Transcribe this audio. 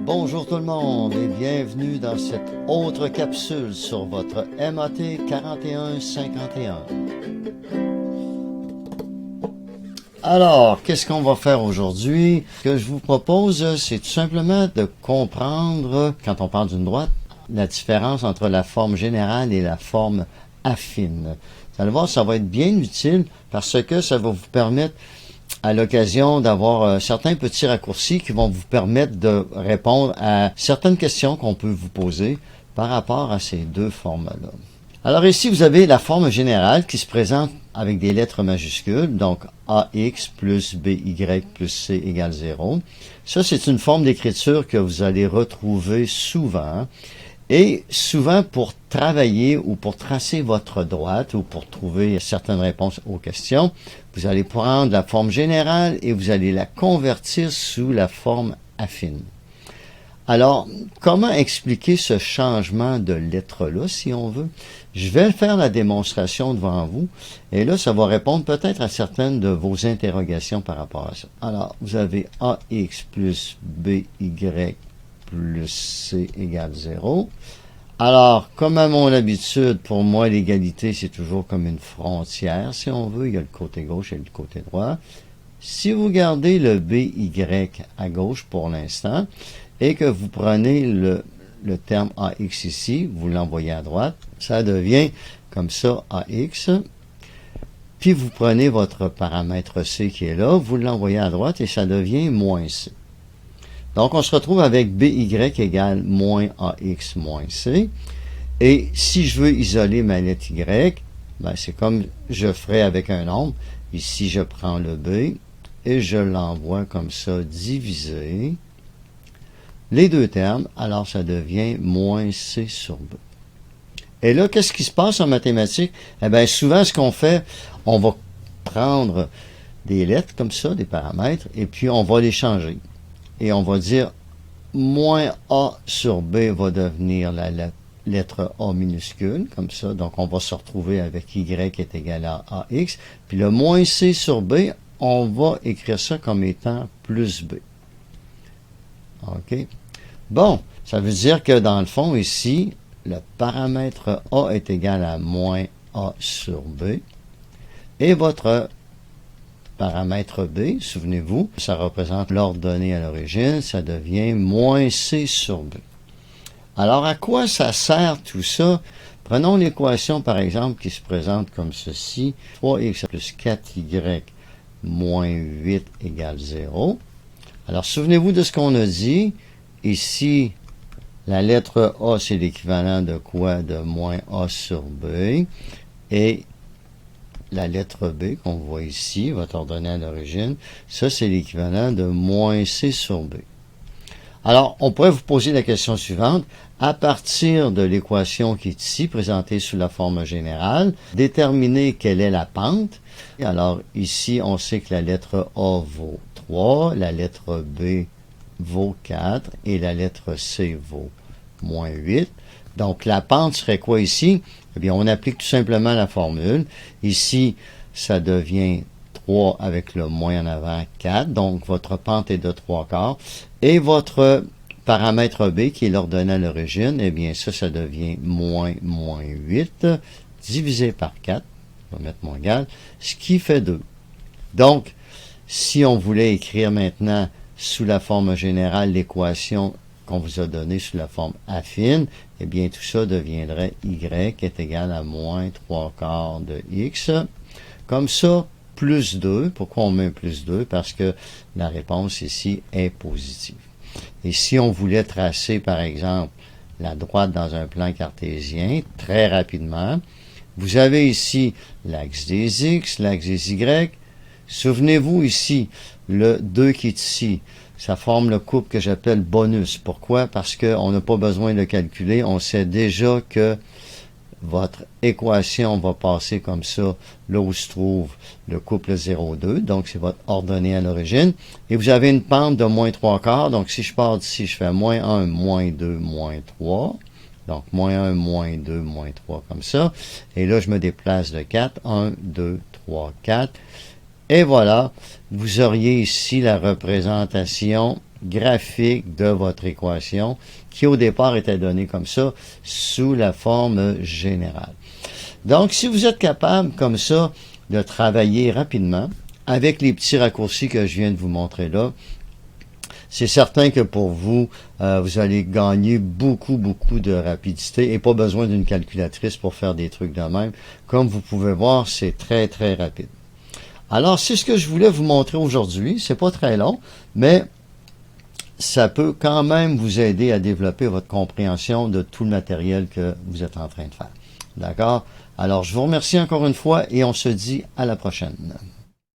Bonjour tout le monde et bienvenue dans cette autre capsule sur votre MAT 4151. Alors, qu'est-ce qu'on va faire aujourd'hui? Ce que je vous propose, c'est tout simplement de comprendre, quand on parle d'une droite, la différence entre la forme générale et la forme affine. Vous allez voir, ça va être bien utile parce que ça va vous permettre à l'occasion d'avoir certains petits raccourcis qui vont vous permettre de répondre à certaines questions qu'on peut vous poser par rapport à ces deux formes-là. Alors ici, vous avez la forme générale qui se présente avec des lettres majuscules, donc AX plus BY plus C égale 0. Ça, c'est une forme d'écriture que vous allez retrouver souvent. Et souvent, pour travailler ou pour tracer votre droite ou pour trouver certaines réponses aux questions, vous allez prendre la forme générale et vous allez la convertir sous la forme affine. Alors, comment expliquer ce changement de lettre-là, si on veut? Je vais faire la démonstration devant vous, et là, ça va répondre peut-être à certaines de vos interrogations par rapport à ça. Alors, vous avez AX plus BY plus C égale 0. Alors, comme à mon habitude, pour moi, l'égalité, c'est toujours comme une frontière, si on veut. Il y a le côté gauche et le côté droit. Si vous gardez le BY à gauche pour l'instant, et que vous prenez le terme AX ici, vous l'envoyez à droite, ça devient comme ça AX. Puis vous prenez votre paramètre C qui est là, vous l'envoyez à droite et ça devient moins C. Donc, on se retrouve avec BY égale moins AX moins C. Et si je veux isoler ma lettre Y, ben c'est comme je ferais avec un nombre. Ici, je prends le B et je l'envoie comme ça, divisé. Les deux termes, alors ça devient moins C sur B. Et là, qu'est-ce qui se passe en mathématiques? Eh bien, souvent, ce qu'on fait, on va prendre des lettres comme ça, des paramètres, et puis on va les changer. Et on va dire, moins A sur B va devenir la lettre A minuscule, comme ça. Donc, on va se retrouver avec Y est égal à AX. Puis le moins C sur B, on va écrire ça comme étant plus B. OK? Bon, ça veut dire que dans le fond, ici, le paramètre A est égal à moins A sur B. Et votre paramètre B, souvenez-vous, ça représente l'ordonnée à l'origine, ça devient moins C sur B. Alors, à quoi ça sert tout ça? Prenons l'équation, par exemple, qui se présente comme ceci. 3x plus 4y moins 8 égale 0. Alors, souvenez-vous de ce qu'on a dit. Ici, la lettre A, c'est l'équivalent de quoi? De moins A sur B. Et la lettre B qu'on voit ici, votre ordonnée à l'origine, ça c'est l'équivalent de moins C sur B. Alors, on pourrait vous poser la question suivante. À partir de l'équation qui est ici, présentée sous la forme générale, déterminer quelle est la pente. Alors, ici, on sait que la lettre A vaut 3, la lettre B vaut 4 et la lettre C vaut moins 8. Donc, la pente serait quoi ici? Eh bien, on applique tout simplement la formule. Ici, ça devient 3 avec le moins en avant, 4. Donc, votre pente est de 3/4. Et votre paramètre B, qui est l'ordonnée à l'origine, eh bien, ça devient moins 8, divisé par 4. On va mettre moins égal, ce qui fait 2. Donc, si on voulait écrire maintenant sous la forme générale l'équation qu'on vous a donnée sous la forme affine, eh bien, tout ça deviendrait Y est égal à moins 3/4 de X. Comme ça, plus 2. Pourquoi on met plus 2? Parce que la réponse ici est positive. Et si on voulait tracer, par exemple, la droite dans un plan cartésien, très rapidement, vous avez ici l'axe des X, l'axe des Y. Souvenez-vous ici, le 2 qui est ici, ça forme le couple que j'appelle bonus. Pourquoi? Parce qu'on n'a pas besoin de le calculer. On sait déjà que votre équation va passer comme ça, là où se trouve le couple 0,2. Donc, c'est votre ordonnée à l'origine. Et vous avez une pente de moins 3/4. Donc, si je pars d'ici, je fais moins 1, moins 2, moins 3. Donc, moins 1, moins 2, moins 3, comme ça. Et là, je me déplace de 4. 1, 2, 3, 4. Et voilà, vous auriez ici la représentation graphique de votre équation qui au départ était donnée comme ça, sous la forme générale. Donc, si vous êtes capable comme ça de travailler rapidement avec les petits raccourcis que je viens de vous montrer là, c'est certain que pour vous, vous allez gagner beaucoup de rapidité et pas besoin d'une calculatrice pour faire des trucs de même. Comme vous pouvez voir, c'est très rapide. Alors, c'est ce que je voulais vous montrer aujourd'hui. C'est pas très long, mais ça peut quand même vous aider à développer votre compréhension de tout le matériel que vous êtes en train de faire. D'accord? Alors, je vous remercie encore une fois et on se dit à la prochaine.